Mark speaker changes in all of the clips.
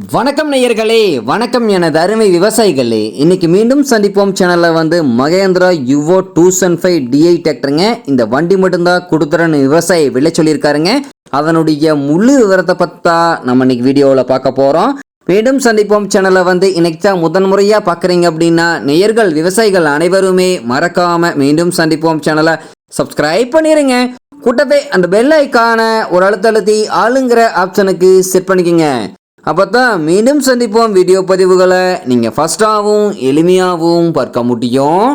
Speaker 1: வணக்கம் நேயர்களே, வணக்கம் எனது அருமை விவசாயிகளே. இன்னைக்கு மீண்டும் சந்திப்போம் சேனல்ல மகேந்திரா யுவோ 2005 டிஐ டிராக்டருங்க. இந்த வண்டி மட்டும்தான் கொடுத்துறன்னு விவசாயி விலை சொல்லியிருக்காருங்க. அதனுடைய முழு விவரத்தை பத்தா நம்ம இன்னைக்கு வீடியோவில் பார்க்க போறோம். மீண்டும் சந்திப்போம் சேனலை இன்னைக்கு தான் முதன்முறையா பார்க்குறீங்க அப்படின்னா நேயர்கள் விவசாயிகள் அனைவருமே மறக்காம மீண்டும் சந்திப்போம் சேனலை சப்ஸ்கிரைப் பண்ணிடுங்க. கூட்டவே அந்த பெல் ஐக்கான ஒரு அழுத்தி ஆளுங்கிற ஆப்ஷனுக்கு செட் பண்ணிக்கோங்க. அப்பதான் மீண்டும் சந்திப்போம் வீடியோ பதிவுகளை நீங்கள் ஃபஸ்ட்டாகவும் எளிமையாகவும் பார்க்க முடியும்.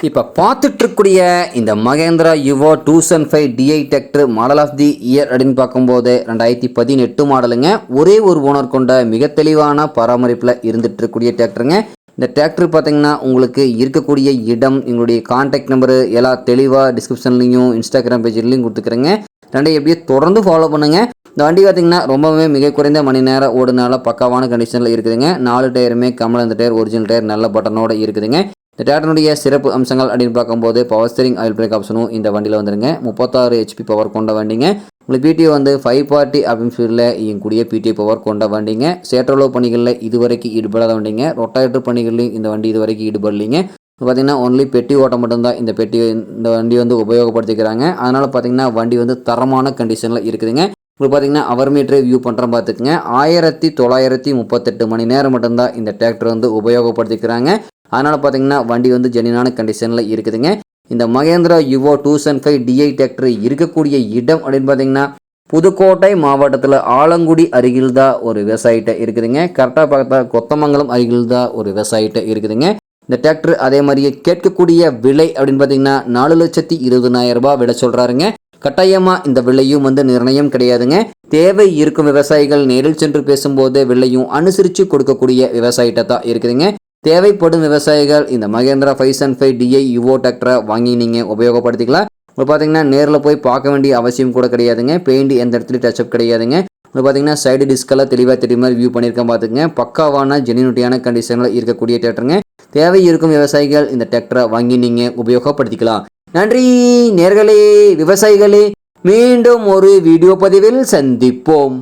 Speaker 1: இப்போ பார்த்துட்டு இருக்கக்கூடிய இந்த Mahindra Yuvo 2005 DI tractor model of the year அப்படின்னு பார்க்கும்போது 2018 மாடலுங்க. ஒரே ஒரு ஓனர் கொண்ட மிக தெளிவான பராமரிப்பில் இருந்துட்டு இருக்கக்கூடிய டிராக்டருங்க. இந்த டிராக்டர் பார்த்தீங்கன்னா உங்களுக்கு இருக்கக்கூடிய இடம், எங்களுடைய கான்டாக்ட் நம்பரு எல்லாம் தெளிவாக டிஸ்கிரிப்ஷன்லையும் இன்ஸ்டாகிராம் பேஜ்லையும் கொடுத்துக்கிறேங்க. ரெண்டையும் எப்படியே தொடர்ந்து ஃபாலோ பண்ணுங்கள். இந்த வண்டி பார்த்திங்கன்னா ரொம்பவே மிக குறைந்த மணி நேரம் ஓடுனால பக்காவான கண்டிஷனில் இருக்குதுங்க. 4 டயருமே கமல், இந்த டயர் ஒரிஜினல் டயர் நல்ல பட்டனோட இருக்குதுங்க. இந்த டிராக்டருடைய சிறப்பு அம்சங்கள் அப்படின்னு பார்க்கும்போது பவர் ஸ்டீரிங் ஆயில் பிரேக் ஆப்ஷனும் இந்த வண்டியில் வந்துருங்க. 36 HP பவர் கொண்ட வண்டிங்க. உங்களுக்கு பிடிஓ 540 அப்படின்னு ஸ்பீடில் இயங்கக்கூடிய பிடிஓ பவர் கொண்ட வண்டிங்க. சேற்றளவு பணிகளில் இதுவரைக்கும் ஈடுபடாத வண்டிங்க. ரொட்டாவேட்டர் பணிகளையும் இந்த வண்டி இதுவரைக்கும் ஈடுபடலைங்க. பார்த்தீங்கன்னா ஒன்லி பெட்டி ஓட்டம் மட்டும்தான் இந்த வண்டி உபயோகப்படுத்திக்கிறாங்க. அதனால் பார்த்தீங்கன்னா வண்டி தரமான கண்டிஷனில் இருக்குதுங்க. இப்போ பார்த்தீங்கன்னா அவர் மீட்டரை வியூ பண்ணுறோம் பார்த்துக்குங்க. 1938 மணி நேரம் மட்டும்தான் இந்த டிராக்டர் உபயோகப்படுத்திக்கிறாங்க. அதனால் பார்த்தீங்கன்னா வண்டி ஜெனினான கண்டிஷனில் இருக்குதுங்க. இந்த மகேந்திரா யுவோ 2005 டிஐ டிராக்டர் இருக்கக்கூடிய இடம் அப்படின்னு பார்த்தீங்கன்னா புதுக்கோட்டை மாவட்டத்தில் ஆலங்குடி அருகில் தான் ஒரு விவசாயிட்ட இருக்குதுங்க. கரெக்டாக பார்த்தா கொத்தமங்கலம் அருகில் தான் ஒரு விவசாயிட்ட இருக்குதுங்க. இந்த டிராக்டர் அதே மாதிரியே கேட்கக்கூடிய விலை அப்படின்னு பார்த்தீங்கன்னா 4,20,000 ரூபாய் விலை சொல்கிறாருங்க. கட்டாயமாக இந்த விலையும் நிர்ணயம் கிடையாதுங்க. தேவை இருக்கும் விவசாயிகள் நேரில் சென்று பேசும்போது விலையும் அனுசரித்து கொடுக்கக்கூடிய விவசாயிட்ட தான் இருக்குதுங்க. தேவைப்படும் விவசாயிகள் இந்த மகேந்திரா 505 டிஐ யுவோ டிராக்டரை வாங்கி நீங்கள் உபயோகப்படுத்திக்கலாம். இப்போ பார்த்தீங்கன்னா நேரில் போய் பார்க்க வேண்டிய அவசியம் கூட கிடையாதுங்க. பெயிண்ட் எந்த இடத்துலையும் டச்சப் கிடையாதுங்க. இப்போ பார்த்தீங்கன்னா சைடு டிஸ்கெல்லாம் தெளிவாக தெரியும் மாதிரி வியூ பண்ணியிருக்கேன் பார்த்துங்க. பக்காவான ஜெனியூனிட்டியான கண்டிஷனில் இருக்கக்கூடிய டிராக்டருங்க. தேவை இருக்கும் விவசாயிகள் இந்த டிராக்டரை வாங்கி நீங்கள் உபயோகப்படுத்திக்கலாம். நன்றி நேர்களே, விவசாயிகளே. மீண்டும் ஒரு வீடியோ பதிவில் சந்திப்போம்.